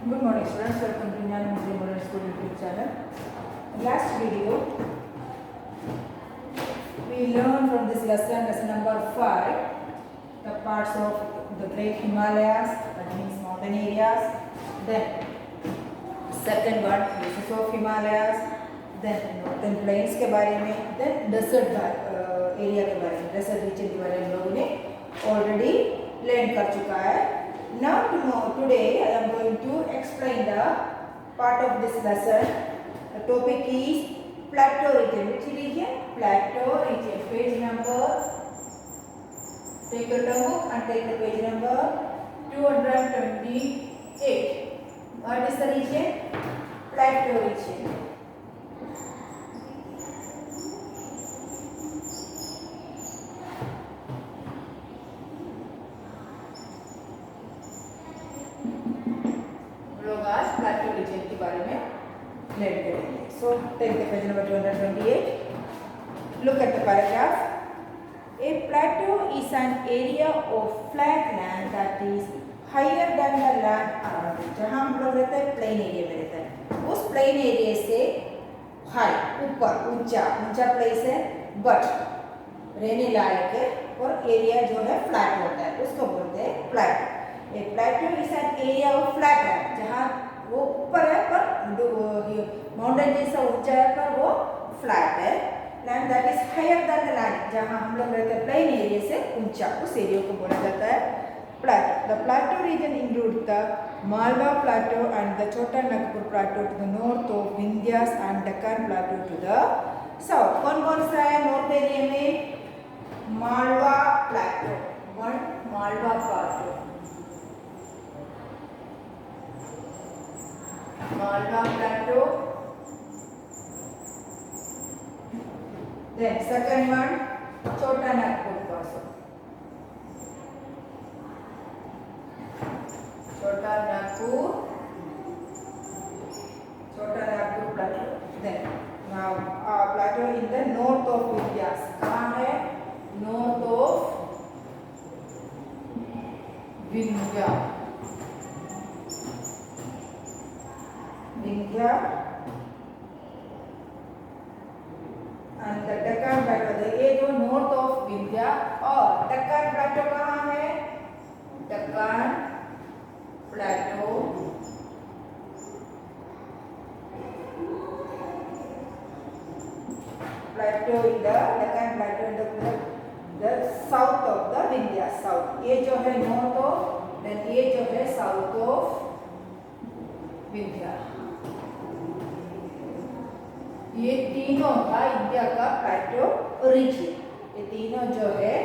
Good morning students, welcome to Jnana Muslim Modern School YouTube channel. In last video, we learned from this lesson number 5, the parts of the Great Himalayas, that means mountain areas. Then second one, uses of Himalayas. Then northern plains के बारे में. Then desert area के बारे में, desert region के बारे में लोगों ने already learn कर चुका है. Now today I am going to explain the part of this lesson. The topic is plateau region. Which region? Plateau region. Page number. Take your notebook and take the page number 228. What is the region? Plateau region. Plateau region के बारे में learn करेंगे. So take the page number 228. Look at the paragraph. A plateau is an area of flat land that is higher than the land around it. जहाँ हम लोग रहते हैं plain area में रहते हैं. उस plain area से high ऊपर ऊंचा place है, but रहने लायक है और area जो है flat होता है, उसको बोलते हैं plateau. A plateau is an area of flat land जहाँ वो ऊपर है पर माउंटेन जैसा ऊंचा है पर वो फ्लैट है. Land that is higher than the land जहाँ हम लोग रहते हैं प्लेन एरिया से ऊंचा, उस एरिया को बोला जाता है plateau. The plateau region include the Malwa plateau and the छोटा Nagpur plateau to the north of Vindhyas and Deccan plateau to the south. कौन कौन सा है नॉर्थ एरिया में? Malwa plateau, one Malwa plateau, Malwa Plateau. Then second one, Chota Nagpur Plateau. Chota Nagpur Plateau. Then now plateau in the north of Vindhyas. कहाँ है? North of Vindhya. Vindhya and the Deccan Plateau. ये जो north of Vindhya और Deccan Plateau कहाँ है? Deccan Plateau in the Deccan Plateau in the south of the Vindhya. South. ये जो है north of, then ये जो है south of Vindhya. ये तीनों का इंडिया का प्लेटो रीजन. ये तीनों जो है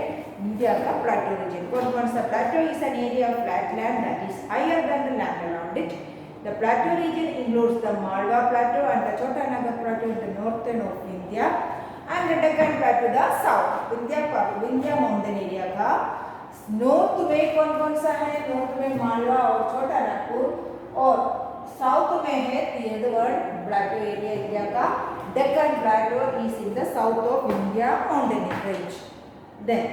इंडिया का प्लेटो रीजन. कौन कौन सा? Plateau is an area of flat land that is higher than the land around it. The plateau region includes the Malwa plateau and the छोटा Nagpur plateau in the northern of India and the Deccan plateau the south. Vindhya mountain area का north में कौन कौन सा है? North में मालवा और छोटा नागपुर और साउथ में है थर्ड वर्ड प्लेटो एरिया इंडिया का. Deccan Plateau is in the south of India mountain range. Then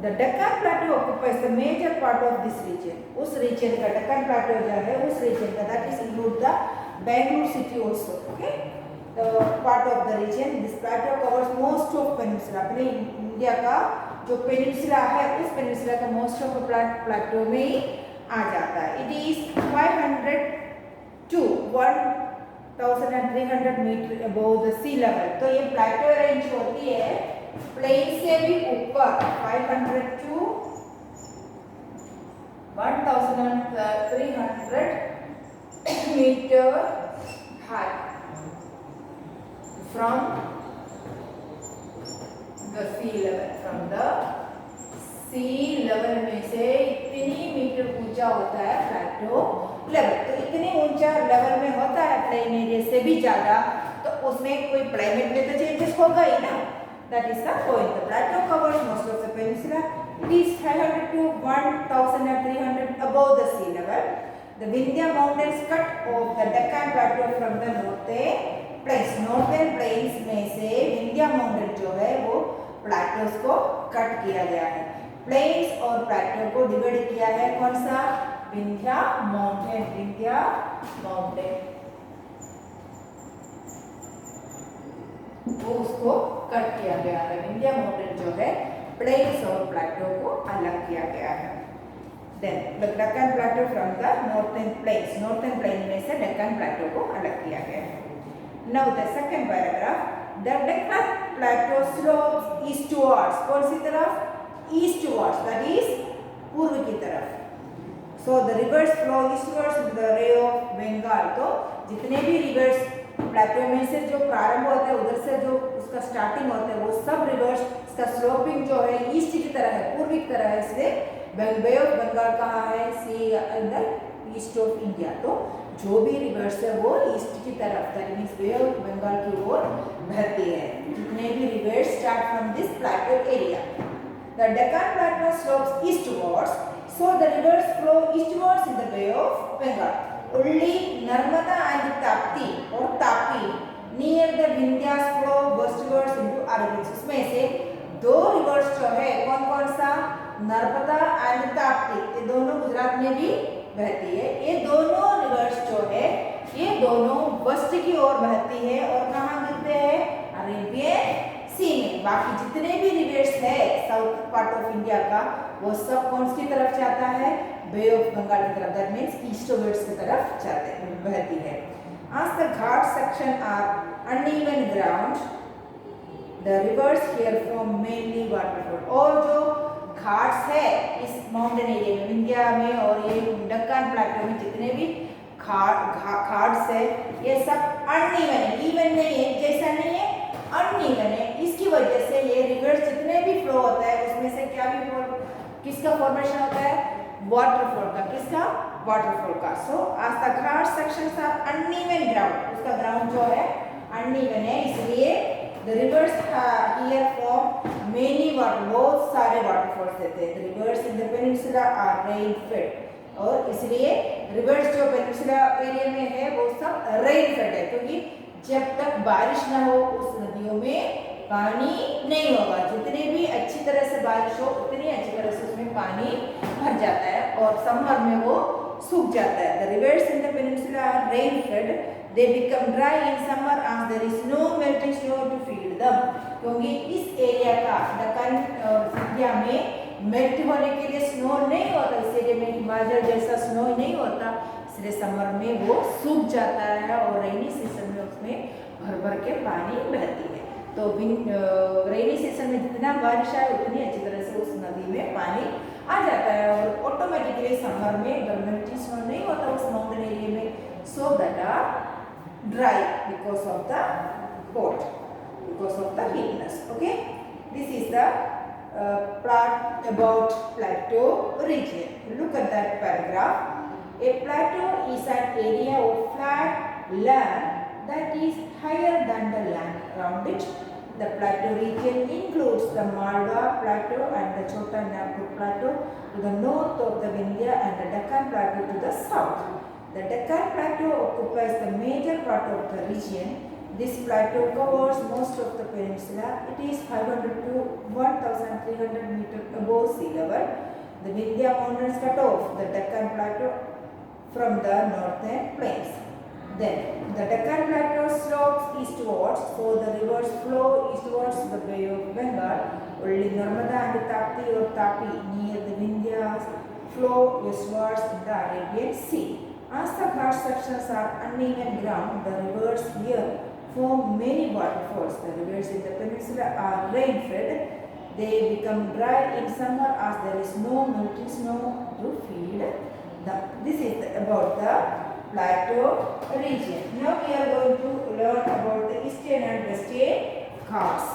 the Deccan Plateau occupies the major part of this region. उस region का Deccan Plateau जो है उस region का that is include the Bangalore city also. Okay, the part of the region. This plateau covers most of peninsula. अपने India का जो peninsula है उस peninsula का most of plateau में ही आ जाता है. It is 500 to 1300 metre above the sea level. तो ये प्लेटो रेंज होती है प्लेन से भी ऊपर 500 to 1300 metre high from the sea level. From the sea level में से इतनी मीटर ऊंचा होता है प्लेटो लेवल. तो इतने ऊंचा लेवल में होता है प्लेन एरिया से भी ज्यादा, तो उसमें कोई क्लाइमेट में तो चेंजेस होगा ही ना. That is the point. The plateau covers most of the peninsula. It is 500 to 1300 above the sea level. The Vindhya mountains cut off the Deccan Plateau from the northern plains. Northern plains में से Vindhya mountain जो है वो plateaus को cut किया गया है. Planes और प्लेटो को डिवाइड किया है कौन सा? विंध्या माउंटेन वो उसको कट किया गया है। विंध्या माउंटेन जो है प्लेन्स और प्लेटो को अलग किया गया है। Then the Deccan plateau from the northern plain में से डेक्कन प्लेटो को अलग किया गया है। Now the second paragraph, the Deccan plateau slopes eastwards, कौन सी तरफ? ईस्टवर्ड्स, दैट इज पूर्व की तरफ। So the rivers flow eastwards in the ray of Bengal. तो जितने भी रिवर्स प्लेटो में से जो प्रारंभ होता है, उधर से जो उसका स्टार्टिंग होता है, वो सब रिवर्स, इसका स्लोपिंग जो है ईस्ट की तरह है, पूर्वी की तरह है। इसलिए बे ऑफ बंगाल कहाँ है? सी अंदर ईस्ट ऑफ इंडिया। तो जो भी रिवर्स है वो ईस्ट की तरफ, that means bay of Bengal की ओर बहती है। जितने भी rivers start from this plateau area. The Deccan plateau slopes eastwards, so the rivers flow eastwards in the Bay of Bengal. Only Narmada and Tapti or Tapi near the Vindhyas flow westwards into Arabian Sea. इसमें से दो reverse जो है कौन कौन सा? Narmada and Tapti, ये दोनों गुजरात में भी बहती है। ये दोनों रिवर्स जो है ये दोनों वेस्ट की ओर बहती है और कहाँ मिलते हैं? अरेबियन सी में। बाकी जितने भी रिवर्स है साउथ पार्ट ऑफ इंडिया का, वो सब कौन सी तरफ जाता है? बे ऑफ बंगाल की तरफ, दैट मींस ईस्टवर्ड्स की तरफ जाते हैं, बहती है। As the Ghat section are uneven ground, the rivers here form mainly waterfall. और जो घाट्स है इस माउंटेन एरिया में, विंध्या में और ये डेक्कन प्लेटो में जितने भी घाट्स है, ये सब अनइवन है, इवन नहीं है, जैसा नहीं है, अनइवन है। इसकी वजह से ये रिवर्स जितने भी फ्लो होता है उसमें से क्या भी किसका फॉर्मेशन होता है? वाटरफॉल का। किसका? वाटरफॉल का। सो as the Ghat sections are uneven ground, उसका ग्राउंड जो है अनइवन है, इसलिए the rivers here form many water, बहुत सारे वाटरफॉल्स देते हैं। The rivers in the peninsula are rain fed, और इसलिए रिवर्स जो पेनिनसुला एरिया में है वो सब रेन फेड है, क्योंकि जब तक बारिश ना हो उस नदियों में पानी नहीं होगा। जितनी भी अच्छी तरह से बारिश हो उतनी अच्छी तरह से उसमें पानी भर जाता है और समर में वो सूख जाता है। The rivers in the peninsula are rain fed, they become dry in summer as there is no melting snow to feed them. क्योंकि इस एरिया का डेक्कन इंडिया में मेल्ट होने के लिए स्नो नहीं होता, इस एरिया में हिमाचल जैसा स्नो नहीं होता, इसलिए समर में वो सूख जाता है और रेनी सीजन में उसमें भर भर के पानी बहती है। तो रेनी सीजन में जितना बारिश आए उतनी अच्छी तरह से उस नदी में पानी आ जाता है और ऑटोमेटिकली समर में मेल्टिंग स्नो नहीं होता उस माउंटेन एरिया में, so that are dry because of the cold, because of the heatness. Okay, this is the part about plateau region. Look at that paragraph. A plateau is an area of flat land that is higher than the land around it. The plateau region includes the Malwa Plateau and the Chota Nagpur Plateau to the north of the Vindhya and the Deccan Plateau to the south. The Deccan Plateau occupies the major part of the region. This plateau covers most of the peninsula. It is 500 to 1,300 meters above sea level. The Vindhya mountains cut off the Deccan Plateau from the northern plains. Then the Deccan Plateau slopes eastwards, so the rivers flow eastwards to the Bay of Bengal. Only Narmada and Tapti or Tapi near the Vindhyas flow westwards in the Arabian Sea. As the Ghat sections are uneven ground, the rivers here form many waterfalls. The rivers in the peninsula are rain-fed. They become dry in summer as there is no melting snow to feed them. This is about the plateau region. Now we are going to learn about the eastern and western Ghats.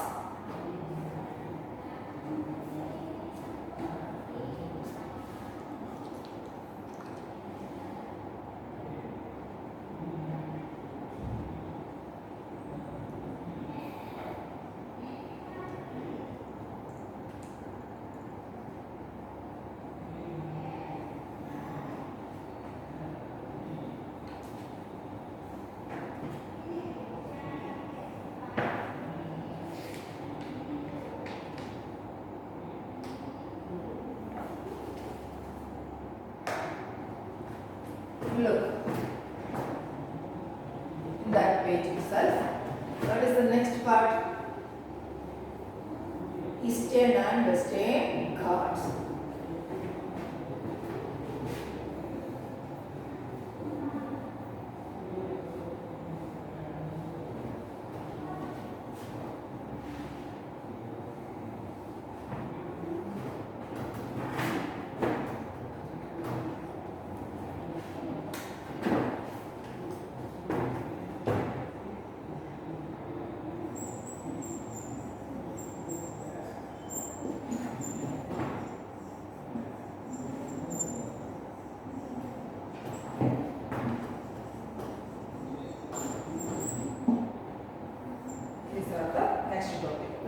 Look, that page itself. What is the next part? Eastern and Western Ghats.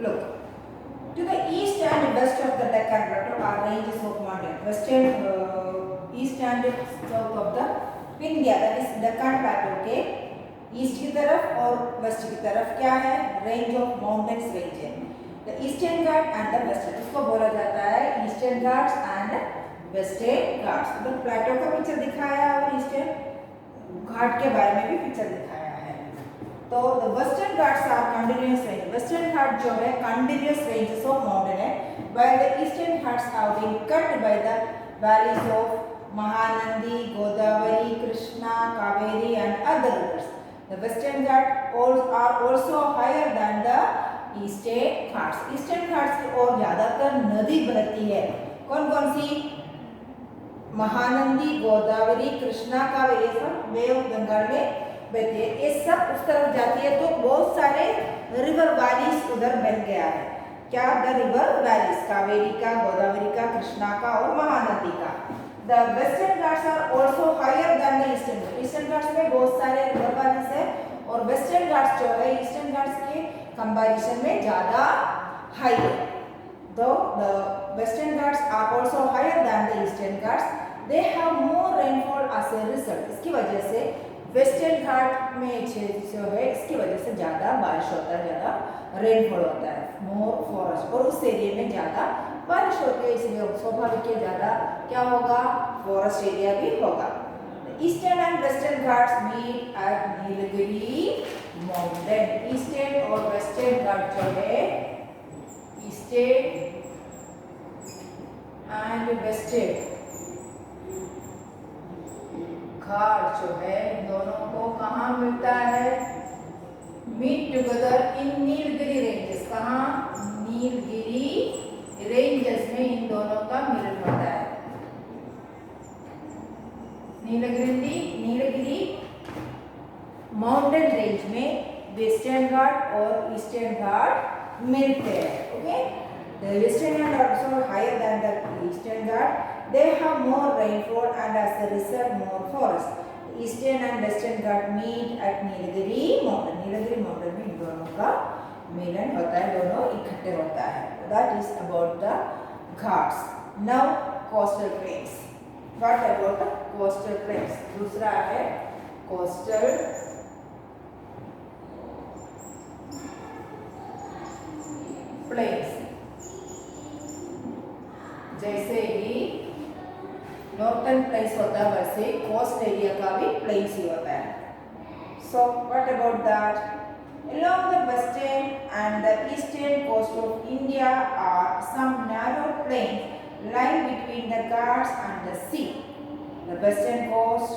Look, to the east and west of the Deccan Plateau are ranges of mountains. Western, east and south of the Vindhya, that is Deccan Plateau के east की तरफ और waste की तरफ क्या है? Range of mountains range है. The eastern Ghat and the western, इसको बोला जाता है eastern Ghats and western Ghats. तो प्लेटो का पिक्चर दिखाया और ईस्टर्न घाट के बारे में भी पिक्चर दिखाया. तो the western Ghats are continuous range. Western Ghat जो है कंटिन्यूअस रेंजेस ऑफ माउंटेन है, while the eastern Ghats have been cut by the valleys of Mahanadi, Godavari, Krishna, Kaveri and other rivers. The western Ghat are also higher than the eastern Ghats. Eastern Ghats की ओर ज्यादातर नदी बहती है. कौन कौन सी? महानंदी, गोदावरी, कृष्णा, कावेरी, सब बे ऑफ बंगाल में बहती है. ये सब उस तरफ जाती है तो बहुत सारे रिवर वैलीज उधर बन गया है. क्या? द रिवर वैलीज, कावेरी का, गोदावरी का, कृष्णा का और महानदी का. The western Ghats are also higher than the eastern. Eastern Ghats में बहुत सारे रिवर वैलीज है और वेस्टर्न घाट्स जो है ईस्टर्न घाट्स के कंपैरिजन में ज्यादा हाई है. Though the western Ghats are also higher than the eastern Ghats. They have more rainfall as a result. इसकी वजह से वेस्टर्न घाट में जो है इसकी वजह से ज़्यादा बारिश होता है, ज़्यादा रेनफॉल होता है. मोर फॉरेस्ट, और उस एरिया में ज़्यादा बारिश होती है, इसलिए स्वाभाविक है ज़्यादा क्या होगा? फॉरेस्ट एरिया भी होगा. Eastern and western Ghats meet at Nilgiri mountain. Eastern और वेस्टर्न घाट जो है, ईस्टर्न एंड वेस्टर्न घाट जो है दोनों को कहाँ मिलता है? Meet together in Nilgiri ranges. कहाँ? नीलगिरी रेंजेस में इन दोनों का मिलन होता है. नीलगिरी माउंटेन रेंज में वेस्टर्न घाट और ईस्टर्न घाट मिलते हैं. Okay, the western Ghat also higher than the eastern Ghat. They have more rainfall and as a result more forest. Eastern and Western Ghat meet at Nilgiri Mountain. Nilgiri Mountain में इन दोनों का मिलन होता है, दोनों इकट्ठे होता है. That is about the Ghats. Now coastal plains. What about the coastal plains? दूसरा है coastal plains. जैसे ही नॉर्थन प्लेन्स होता है वैसे कोस्ट एरिया का भी प्लेन्स ही होता है. So what about that? Along the western and the eastern coast of India are some narrow plains lying between the Ghats and the sea. The western coast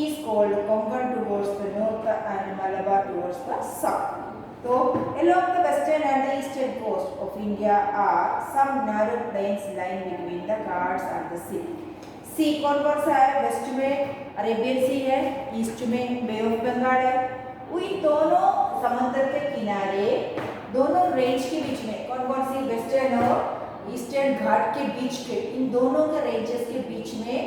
is called Konkan towards the north and Malabar towards the south. So, along the western and the eastern coast of India are some narrow plains lying between the Ghats and the sea. सी कौन कौन सा है? Waste में Arabian सी है, east में बे of Bengal है. इन दोनों समंदर के किनारे दोनों रेंज के बीच में कौन कौन सी? वेस्टर्न और ईस्टर्न घाट के बीच के इन दोनों के रेंजेस के बीच में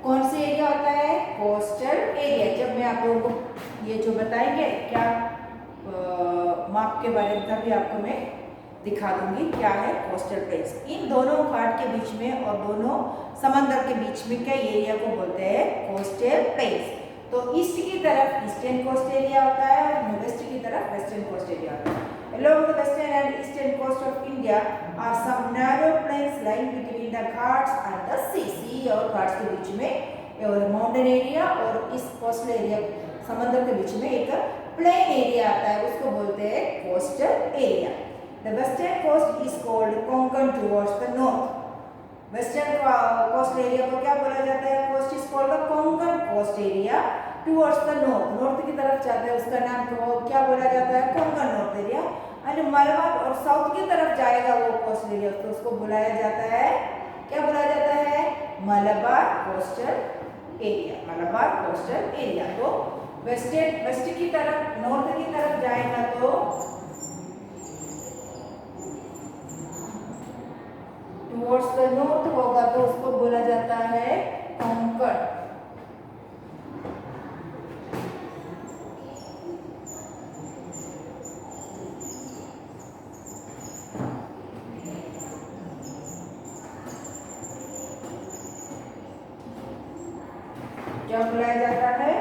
कौन सा एरिया होता है? Coastal area. जब मैं आप लोगों को ये जो बताएंगे क्या माप के बारे में भी आपको मैं दिखा दूंगी क्या है कोस्टल प्लेन्स. इन दोनों घाट के बीच में और दोनों समंदर के बीच में क्या एरिया को बोलते हैं? Coastal planes. तो ईस्ट की तरफ ईस्टर्न कोस्ट एरिया होता है और वेस्ट की तरफ वेस्टर्न कोस्ट एरिया होता है. Along the western and eastern coast of India are some narrow plains lying between the Ghats and the sea. sea और घाट्स के बीच में और माउंटेन एरिया और इस कोस्टल एरिया समंदर के बीच में एक प्लेन एरिया आता है, उसको बोलते हैं coastal area. The western coast is called Konkan towards the north. Western coast area को क्या बोला जाता है? Coast is called the Konkan coast area towards the north, north की तरफ जाता है, उसका नाम तो क्या बोला जाता है? Konkan north area. और मलबार और साउथ की तरफ जाएगा वो कोस्ट एरिया, तो उसको बुलाया जाता है, क्या बुलाया जाता है? Malabar coastal area, Malabar coastal area. तो वेस्ट की तरफ, नॉर्थ की तरफ जाएगा तो टुवर्ड्स द नॉर्थ होगा तो उसको बोला जाता है कोंकण। क्या बुलाया जाता है?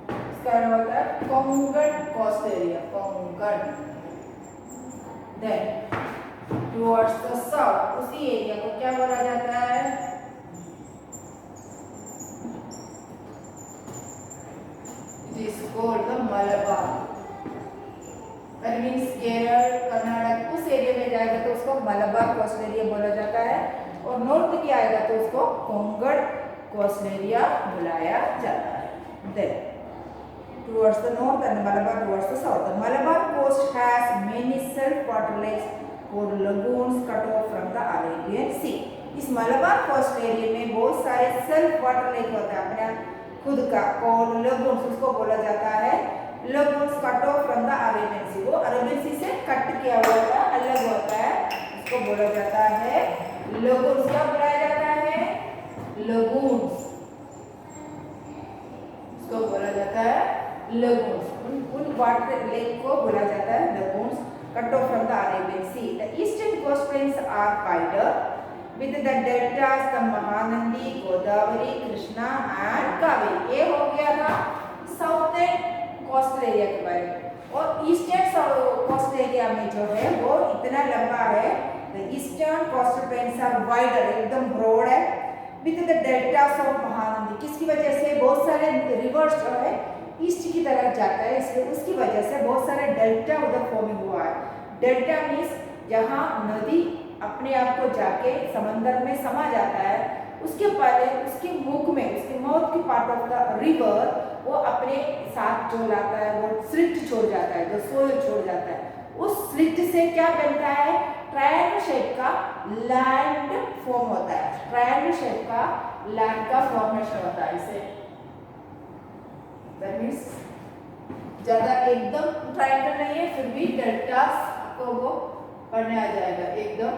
इसका नाम होता है Konkan coast area, Konkan. Then towards the south, उसी एरिया को क्या बोला जाता है? It is called the Malabar. That means Kerala, Karnataka, उस एरिया में जाएगा तो उसको मलबार कोस्ट एरिया बोला जाता है, और नॉर्थ की आएगा तो उसको कोंकण कोस्ट एरिया बुलाया जाता है। Then towards the north and Malabar towards the south. The Malabar coast has many saltwater lakes or lagoons cut off from the Arabian Sea. इस मलबार कोस्ट एरिया में बहुत सारे सेल्फ वाटर लेक होता है अपने खुद का, और लगून्स उसको बोला जाता है lagoons cut off from the Arabian sea. वो अरेबियन सी से कट किया हुआ होता है, अलग होता है, उसको बोला जाता है लगून्स। क्या बुलाया जाता है? लगून्स, उसको बोला जाता है लगून्स। उन वाटर लेक को बोला जाता है lagoons cut off from the Arabian sea. The eastern coast plains are wider with the deltas the Mahanadi, Godavari, Krishna and Kaveri. ये हो गया था साउथर्न कोस्टल एरिया के बारे में। और ईस्टर्न कोस्टल एरिया में जो है वो इतना लंबा है, the eastern coastal plains are wider, एकदम ब्रॉड है, with the deltas of Mahanadi. किसकी वजह से? बहुत सारे रिवर्स जो है ईस्ट की तरफ जाता है, इसलिए उसकी वजह से बहुत सारे डेल्टा उधर फॉर्मिंग हुआ है। डेल्टा मीन्स जहाँ नदी अपने आप को जाके समंदर में समा जाता है, उसके पहले उसके मुख में, उसके माउथ की पार्ट ऑफ द रिवर वो अपने साथ जो लाता है वो स्लिट छोड़ जाता है, जो सोयल छोड़ जाता है, उस स्लिट से क्या बनता है? ट्रायंगल शेप का लैंड फॉर्म होता है, ट्रायंगल शेप का लैंड का फॉर्मेशन होता है। इसे दैट मींस ज्यादा एकदम ट्रायंगल नहीं है, फिर भी डेल्टास को वो पढ़ने आ जाएगा, एकदम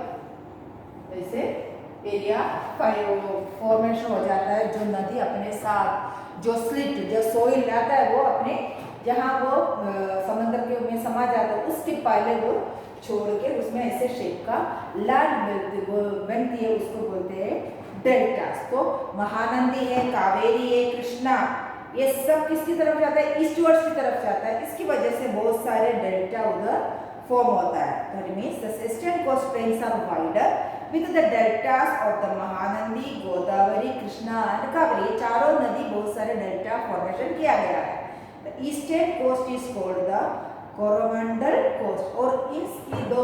ऐसे एरिया फॉर्मेशन हो जाता है, जो नदी अपने साथ जो स्लिट, जो सोइल लाता है वो अपने जहाँ वो समंदर के में समा जाता है उसके पहले वो छोड़ के उसमें ऐसे शेप का लैंड बनती है, उसको बोलते हैं डेल्टास। तो महानंदी है, कावेरी है, कृष्णा, ये सब किसकी तरफ जाता है? ईस्टवर्ड्स की तरफ जाता है, इसकी वजह से बहुत सारे डेल्टा उधर फॉर्म होता है। That means the eastern coast plains are wider with the deltas of the Mahanadi, Godavari, Krishna and Kaveri. चारों नदी बहुत सारे डेल्टा फॉर्मेशन किया गया है। The eastern coast is called the Coromandel coast, और इसकी दो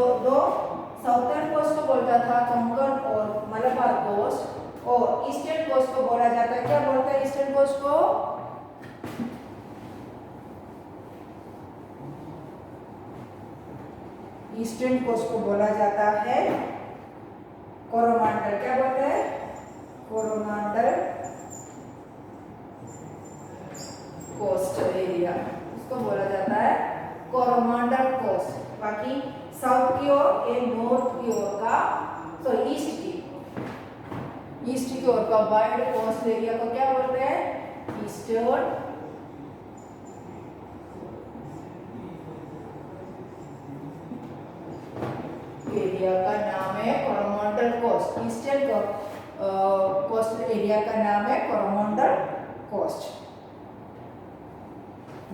साउथर्न कोस्ट को बोलता था कोंकण और मलबार कोस्ट, और ईस्टर्न कोस्ट को बोला जाता है, क्या बोलता है ईस्टर्न कोस्ट को? ईस्टर्न कोस्ट को बोला जाता है कोरोमंडल। क्या बोलते हैं? कोरोमंडल कोस्ट एरिया, उसको बोला जाता है कोरोमंडल कोस्ट। बाकी साउथ की ओर, ये नॉर्थ की ओर का, सॉरी ईस्ट की ओर का वाइड कोस्ट एरिया को क्या बोलते हैं? ईस्टर्न एरिया का नाम है Coromandel coast. Eastern coast area का नाम है Coromandel coast.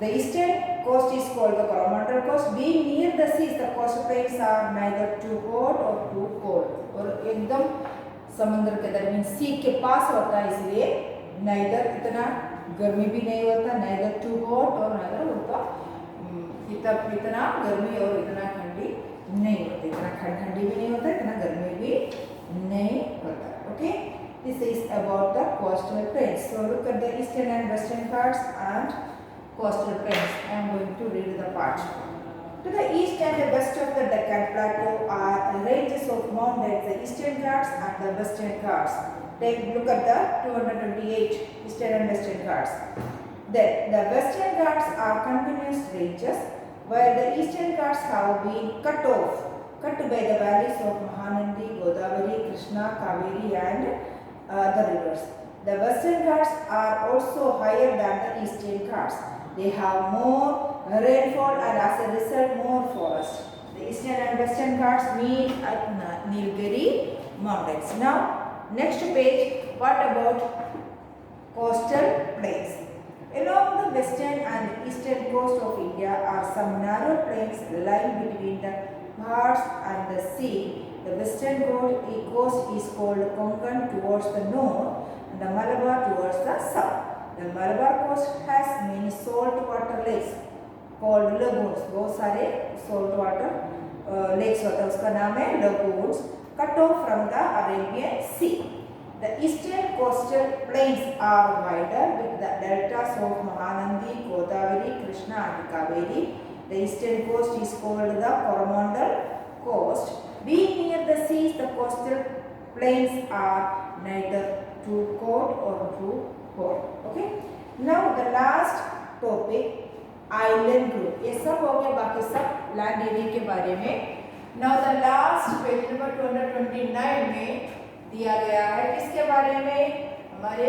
The eastern coast is called the Coromandel coast. Being near the seas, the coast plains are neither too hot or too cold. और एकदम समंदर के दरमियान सी के पास होता है, इसलिए नाइदर इतना गर्मी भी नहीं होता, नाइदर टू हॉट और नाइदर होता इतना गर्मी और इतना ठंडी नहीं होती, इतना ठंडी भी नहीं होता, इतना गर्मी भी नहीं होता. Okay, this is about the coastal plains. So look at the eastern and western Ghats and coastal plains. I am going to read the part. To the east and the west of the Deccan Plateau are ranges of mountains, the eastern Ghats and the western Ghats. Take look at the 228 eastern and western Ghats. Then the western Ghats are continuous ranges, while the eastern Ghats have been cut by the valleys of Mahanadi, Godavari, Krishna, Kaveri and the rivers. The western Ghats are also higher than the eastern Ghats. They have more rainfall and as a result more forest. The eastern and western Ghats meet at Nilgiri mountains. Now next page, what about coastal plains? Along the western and eastern coast of India are some narrow plains lying between the Ghats and the sea. The western coast is called Konkan towards the north and the Malabar towards the south. The Malabar coast has many saltwater lakes called lagoons. बहुत सारे saltwater lakes होता है, उसका नाम है lagoons, cut off from the Arabian Sea. The eastern coastal plains are wider with the deltas of Mahanadi, Godavari, Krishna and Kaveri. The eastern coast is called the Coromandel coast. Being near the seas, the coastal plains are neither too cold or too hot. Okay. Now the last topic, island group. ये सब हो गया, बाकी सब land area के बारे में. Now the last page number 229 में दिया गया है किसके बारे में, हमारे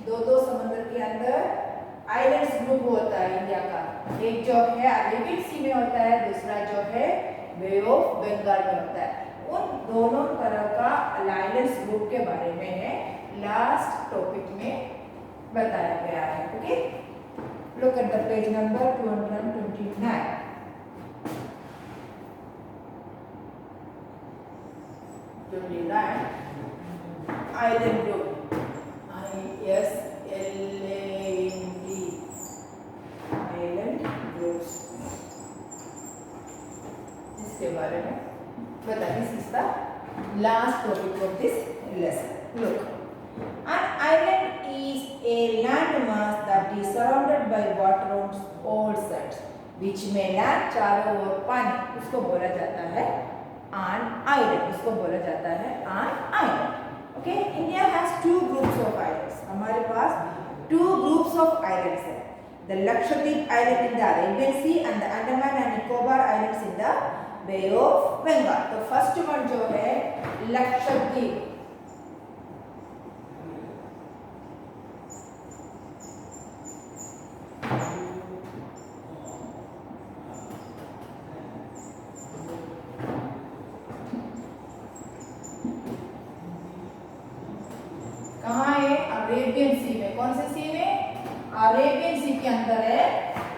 दो समंदर के अंदर आइलैंड्स ग्रुप होता है इंडिया का. एक जो है अरेबियन सी में होता है, दूसरा जो है बे ऑफ बंगाल में होता है. उन दोनों तरह का आइलैंड्स ग्रुप के बारे में है लास्ट टॉपिक में बताया गया है. Okay, look at the page number 229. Island group, ISLAND, island groups. इसके बारे में बता. This is the last topic of this lesson. Look, an island is a landmass that is surrounded by water on all sides, which में land चारों ओर पानी, उसको बोला जाता है an island. उसको बोला जाता है an island. Okay, India has two groups of islands. हमारे पास two groups of islands हैं. The Lakshadweep Island in the Arabian Sea and the Andaman and Nicobar Islands in the Bay of Bengal. तो first one जो है लक्षद्वीप. कहाँ है? Arabian सी में. कौन से सी में? अरेबियन सी के अंदर है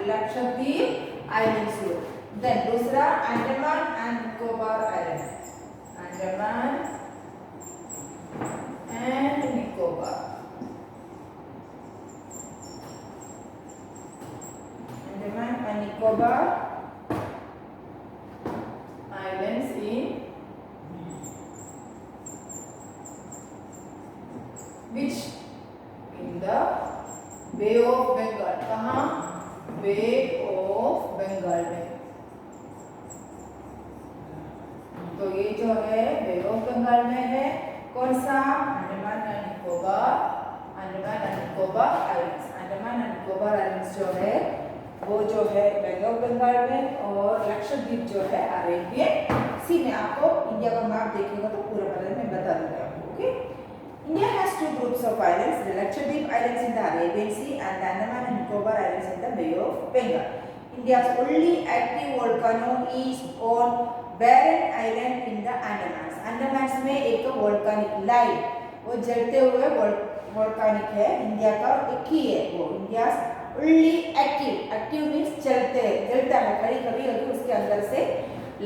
लक्षद्वीप आइलैंड्स ग्रुप. देन दूसरा Andaman and Nicobar island. Andaman and Nicobar. Andaman and Nicobar islands in which in the Bay of Bengal. कहाँ? Bay of Bengal में. तो ये जो है Bay of Bengal में है. कौन सा? Andaman and Nicobar. Andaman and Nicobar islands. Andaman and Nicobar islands जो है वो जो है Bay of Bengal में, और लक्षद्वीप जो है अरेबियन सी में. आपको इंडिया का मैप देखिएगा तो पूरा पता मैं बता दूंगा आपको. Okay, India has two groups of islands, the Lakshadweep Islands in the Arabian Sea and the Andaman and Nicobar Islands in the Bay of Bengal. India's only active volcano is on Barren Island in the Andamans. Andamans में एक volcanic line, वो जलते हुए volcanic है, India का एक ही है वो. India's only active means जलता है, कभी कभी उसके अंदर से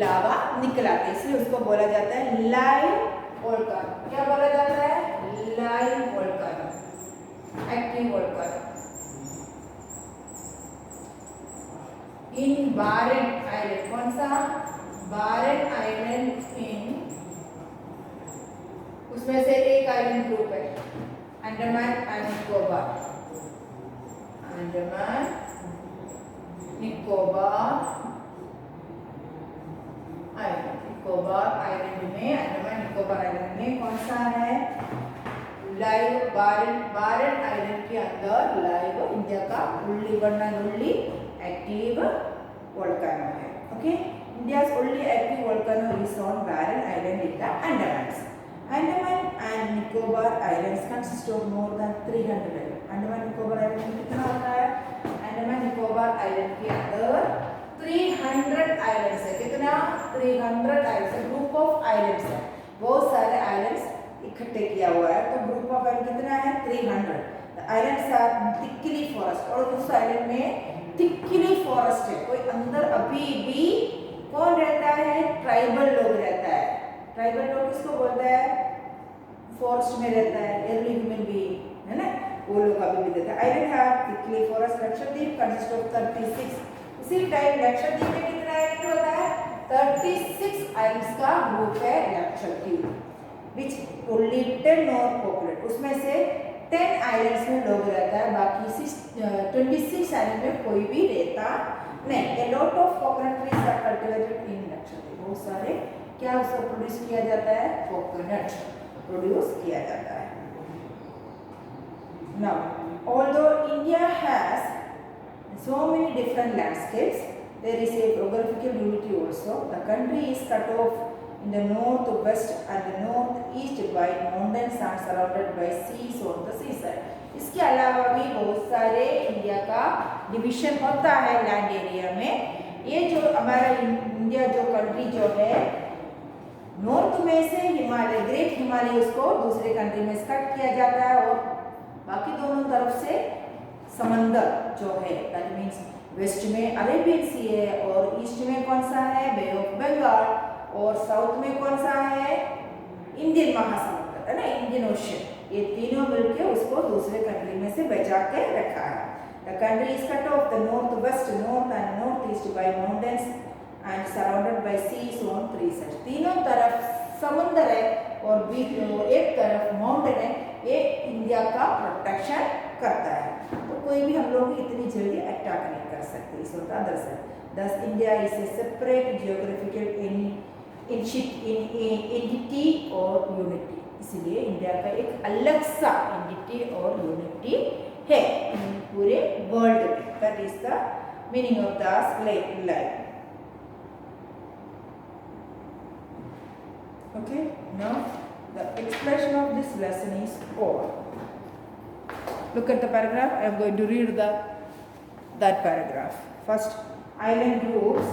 लावा निकल आता है, इसलिए उसको बोला जाता है लाइव वोल्कानो. क्या बोला जाता है? Live volcano. Active volcano. In Barren island, कौन सा? बारेंट आइलैंड. इन उसमें से एक आइलैंड ग्रुप है Andaman and Nicobar. Andaman Nicobar island. Nicobar island में, अंडमान निकोबार आइलैंड में कौन सा है? लाइव बारेंट आइलैंड के अंदर लाइव इंडिया का only one and only active volcano है. Okay, India's only active volcano is on Barren Island in the Andamans. Andaman and Nicobar Islands consist of more than 300 islands. Andaman Nicobar island में कितना होता है? Andaman Nicobar island के अंदर 300 islands है. कितना? 300 आइलैंड्स. ग्रुप ऑफ आइलैंड्स है, बहुत सारे आइलैंड्स इकट्ठे किया हुआ है. तो ग्रुप ऑफ आइलैंड कितना है? 300. Islands are thickly forest. और उस आइलैंड में थिकली फॉरेस्ट है. कोई अंदर अभी भी कौन रहता है? ट्राइबल लोग रहता है. ट्राइबल लोग किसको बोलता है? फॉरेस्ट में रहता है, अर्ली ह्यूमन बीइंग है ना, वो लोग अभी भी रहता है. आइलैंड है thickly forest. Lakshadweep consist of 36. उसी टाइम लक्षद्वीप में कितना आइलैंड होता है? 36 आइलैंड्स का ग्रुप है Lakshadweep. Which only 10 not populate. उसमें से 10 आइलैंड्स में लोग रहता है, बाकी 26 आइलैंड में कोई भी रहता नहीं. A lot of coconut trees are cultivated in Lakshadweep. बहुत सारे क्या उसको प्रोड्यूस किया जाता है? कोकोनट प्रोड्यूस किया जाता है. Now, although India has so many different landscapes, there is a geographical unity also. The country is cut off in the northwest and the northeast by mountains and surrounded by seas on the seaside. इसके अलावा भी बहुत सारे India का division होता है land area में. ये जो हमारा इंडिया जो कंट्री जो है, नॉर्थ में से हिमालय, ग्रेट हिमालय, उसको दूसरे कंट्री में कट किया जाता है. और बाकी दोनों तरफ से समंदर जो है, दैट मीन्स वेस्ट में अरेबियन सी है और ईस्ट में कौन सा है? बे ऑफ बंगाल. और साउथ में कौन सा है? इंडियन महासमुद्र है ना, इंडियन ओशन. ये तीनों मिलके उसको दूसरे कंट्री में से बचा के रखा है. The country is cut off the north west, north and north east by mountains and surrounded by seas on 3 sides. तीनों तरफ समुद्र है और बीच एक तरफ माउंटेन है. ये इंडिया का प्रोटेक्शन करता है. तो कोई भी हम लोग इतनी जल्दी अटैक नहीं कर सकते इस वक्त अदर से. दस India is a separate geographical entity और यूनिटी. इसलिए इंडिया का एक अलग सा एंटिटी और यूनिटी है पूरे वर्ल्ड में. That is the meaning of the life. Okay, now the explanation of this lesson is over. Look at the paragraph. I am going to read that paragraph. First, island groups.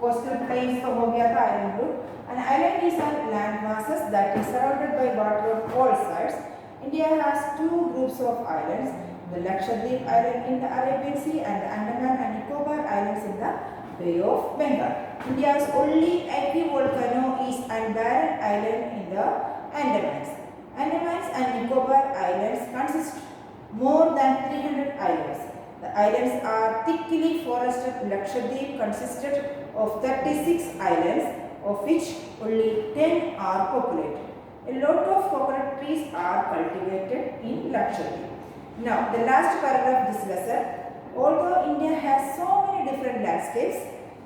Coastal plains तो हो गया था island group. An island is a land masses that is surrounded by water on all sides. India has 2 groups of islands: the Lakshadweep Island in the Arabian Sea and the Andaman and Nicobar Islands in the Bay of Bengal. India's only active volcano is Barren Island in the Andamans. Andamans and Nicobar Islands consist more than 300 islands. The islands are thickly forested. Lakshadweep consisted of 36 islands, of which only 10 are populated. A lot of coconut trees are cultivated in Lakshadweep. Now, the last paragraph of this lesson. Although India has so many different landscapes,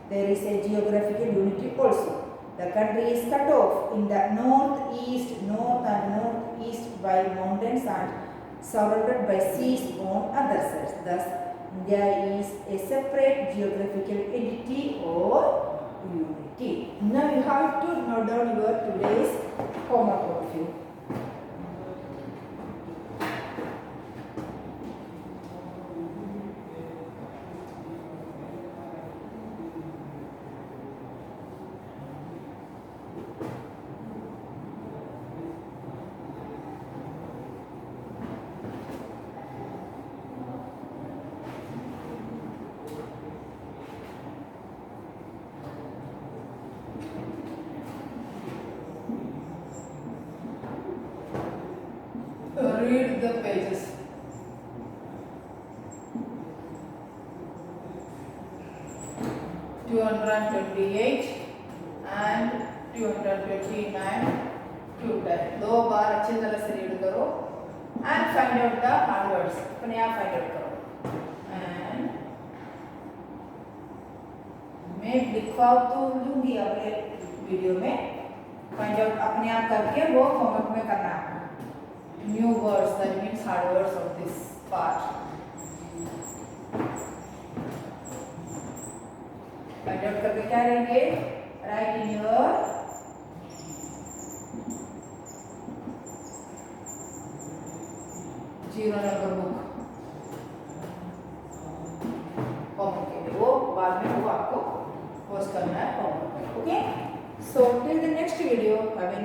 there is a geographical unity also. The country is cut off in the north and northeast by mountains and surrounded by seas on other sides. Thus, India is a separate geographical entity or unity. Now you have to note down your today's homework of you. Read the pages. 228 and 229 cube है। 2 बार अच्छी तरह से read करो and find out the hard words. अपने आप find out करो and मैं लिखवा तो दूंगी अपने वीडियो में, फाइंड आउट अपने आप करके वो होमवर्क में करना है। New words that means hard words of this part. Find out करके क्या रहेंगे, right in your zero number book homework के लिए। वो बाद में वो आपको पोस्ट करना है होमवर्क में। Okay, so till the next video, have a